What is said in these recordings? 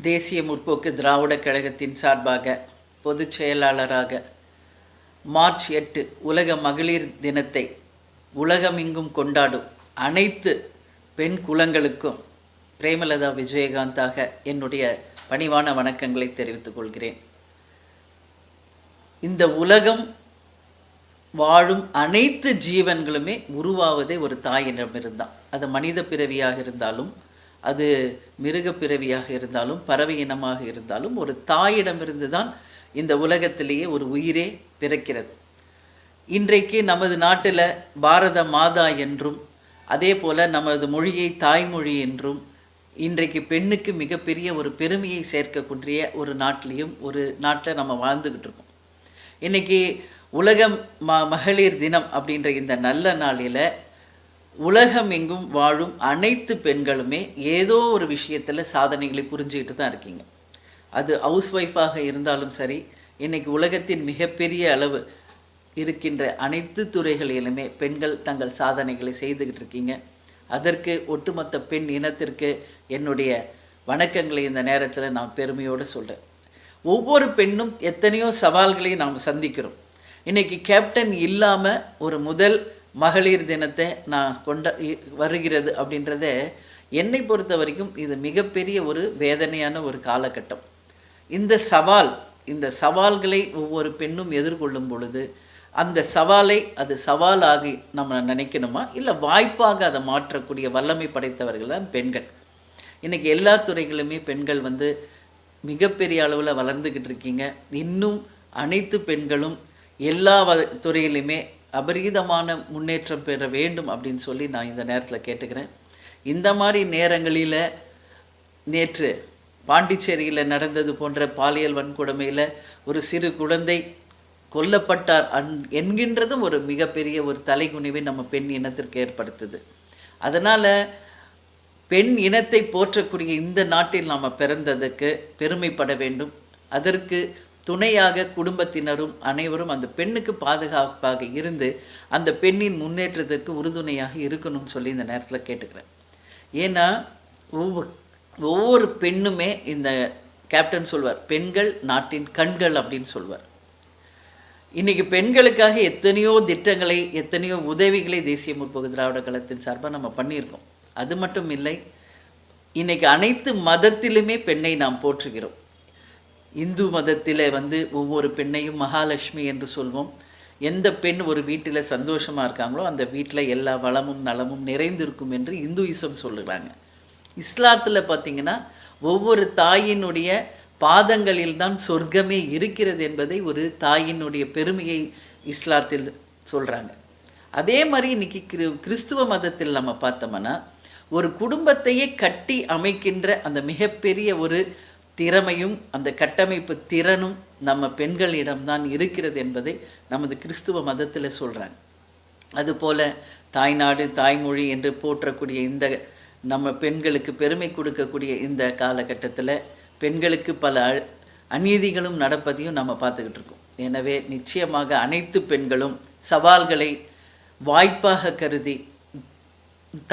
தேசிய முற்போக்கு திராவிடக் கழகத்தின் சார்பாக பொதுச் செயலாளராக மார்ச் 8 உலக மகளிர் தினத்தை உலகமெங்கும் கொண்டாடும் அனைத்து பெண் குலங்களுக்கும் பிரேமலதா விஜயகாந்தாக என்னுடைய பணிவான வணக்கங்களை தெரிவித்துக் கொள்கிறேன். இந்த உலகம் வாழும் அனைத்து ஜீவன்களுமே உருவாவதே ஒரு தாயிடமிருந்தான். அது மனித பிறவியாக இருந்தாலும், அது மிருக பிறவியாக இருந்தாலும், பறவை இனமாக இருந்தாலும், ஒரு தாயிடமிருந்து தான் இந்த உலகத்திலேயே ஒரு உயிரே பிறக்கிறது. இன்றைக்கு நமது நாட்டில் பாரத மாதா என்றும், அதே போல் நமது மொழியை தாய்மொழி என்றும், இன்றைக்கு பெண்ணுக்கு மிகப்பெரிய ஒரு பெருமையை சேர்க்கக்கூடிய ஒரு நாட்டில் நம்ம வாழ்ந்துக்கிட்டு இருக்கோம். இன்றைக்கி உலகம் மகளிர் தினம் அப்படின்ற இந்த நல்ல நாளில் உலகம் எங்கும் வாழும் அனைத்து பெண்களுமே ஏதோ ஒரு விஷயத்தில் சாதனைகளை புரிஞ்சுக்கிட்டு தான் இருக்கீங்க. அது ஹவுஸ் ஒய்ஃபாக இருந்தாலும் சரி, இன்றைக்கி உலகத்தின் மிகப்பெரிய அளவு இருக்கின்ற அனைத்து துறைகளிலுமே பெண்கள் தங்கள் சாதனைகளை செய்துக்கிட்டு இருக்கீங்க. அதற்கு ஒட்டுமொத்த பெண் இனத்திற்கு என்னுடைய வணக்கங்களை இந்த நேரத்தில் நான் பெருமையோடு சொல்கிறேன். ஒவ்வொரு பெண்ணும் எத்தனையோ சவால்களையும் நாம் சந்திக்கிறோம். இன்றைக்கி கேப்டன் இல்லாமல் ஒரு முதல் மகளிர் தினத்தை நான் வருகிறது அப்படின்றத என்னை பொறுத்த வரைக்கும் இது மிகப்பெரிய ஒரு வேதனையான ஒரு காலகட்டம். இந்த சவால்களை ஒவ்வொரு பெண்ணும் எதிர்கொள்ளும் பொழுது அந்த சவாலை அது சவாலாகி நம்ம நினைக்கணுமா, இல்லை வாய்ப்பாக அதை மாற்றக்கூடிய வல்லமை படைத்தவர்கள் தான் பெண்கள். இன்றைக்கி எல்லா துறைகளுமே பெண்கள் மிகப்பெரிய அளவில் வளர்ந்துக்கிட்டு இருக்கீங்க. இன்னும் அனைத்து பெண்களும் எல்லா துறையிலுமே அபரீதமான முன்னேற்றம் பெற வேண்டும் அப்படின்னு சொல்லி நான் இந்த நேரத்தில் கேட்டுக்கிறேன். இந்த மாதிரி நேரங்களில் நேற்று பாண்டிச்சேரியில் நடந்தது போன்ற பாலியல் வன்கொடுமையில் ஒரு சிறு குழந்தை கொல்லப்பட்டார் என்கின்றதும் ஒரு மிகப்பெரிய ஒரு தலைகுனிவை நம்ம பெண் இனத்திற்கு ஏற்படுத்துது. அதனால் பெண் இனத்தை போற்றக்கூடிய இந்த நாட்டில் நாம் பிறந்ததுக்கு பெருமைப்பட வேண்டும். அதற்கு துணையாக குடும்பத்தினரும் அனைவரும் அந்த பெண்ணுக்கு பாதுகாப்பாக இருந்து அந்த பெண்ணின் முன்னேற்றத்திற்கு உறுதுணையாக இருக்கணும்னு சொல்லி இந்த நேரத்தில் கேட்டுக்கிறேன். ஏன்னா ஒவ்வொரு பெண்ணுமே, இந்த கேப்டன் சொல்வார், பெண்கள் நாட்டின் கண்கள் அப்படின்னு சொல்வார். இன்றைக்கி பெண்களுக்காக எத்தனையோ திட்டங்களை, எத்தனையோ உதவிகளை தேசிய முற்போக்கு திராவிட கழகத்தின் சார்பாக நம்ம பண்ணியிருக்கோம். அது மட்டும் இல்லை, இன்றைக்கி அனைத்து மதத்திலுமே பெண்ணை நாம் போற்றுகிறோம். இந்து மதத்தில் ஒவ்வொரு பெண்ணையும் மகாலட்சுமி என்று சொல்வோம். எந்த பெண் ஒரு வீட்டில் சந்தோஷமாக இருக்காங்களோ அந்த வீட்டில் எல்லா வளமும் நலமும் நிறைந்திருக்கும் என்று இந்துயிசம் சொல்லுறாங்க. இஸ்லாத்தில் பார்த்திங்கன்னா ஒவ்வொரு தாயினுடைய பாதங்களில் தான் சொர்க்கமே இருக்கிறது என்பதை ஒரு தாயினுடைய பெருமையை இஸ்லாத்தில் சொல்கிறாங்க. அதே மாதிரி இன்றைக்கி கிறிஸ்துவ மதத்தில் நம்ம பார்த்தோம்னா ஒரு குடும்பத்தையே கட்டி அமைக்கின்ற அந்த மிகப்பெரிய ஒரு திறமையும் அந்த கட்டமைப்பு திறனும் நம்ம பெண்களிடம்தான் இருக்கிறது என்பதை நமது கிறிஸ்துவ மதத்தில் சொல்கிறாங்க. அதுபோல் தாய்நாடு தாய்மொழி என்று போற்றக்கூடிய இந்த நம்ம பெண்களுக்கு பெருமை கொடுக்கக்கூடிய இந்த காலகட்டத்தில் பெண்களுக்கு பல அநீதிகளும் நடப்பதையும் நம்ம பார்த்துக்கிட்டு இருக்கோம். எனவே நிச்சயமாக அனைத்து பெண்களும் சவால்களை வாய்ப்பாக கருதி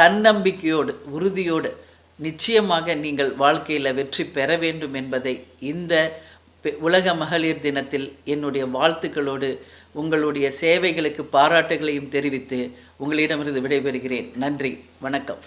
தன்னம்பிக்கையோடு உறுதியோடு நிச்சயமாக நீங்கள் வாழ்க்கையில் வெற்றி பெற வேண்டும் என்பதை இந்த உலக மகளிர் தினத்தில் என்னுடைய வாழ்த்துக்களோடு உங்களுடைய சேவைகளுக்கு பாராட்டுகளையும் தெரிவித்து உங்களிடமிருந்து விடைபெறுகிறேன். நன்றி, வணக்கம்.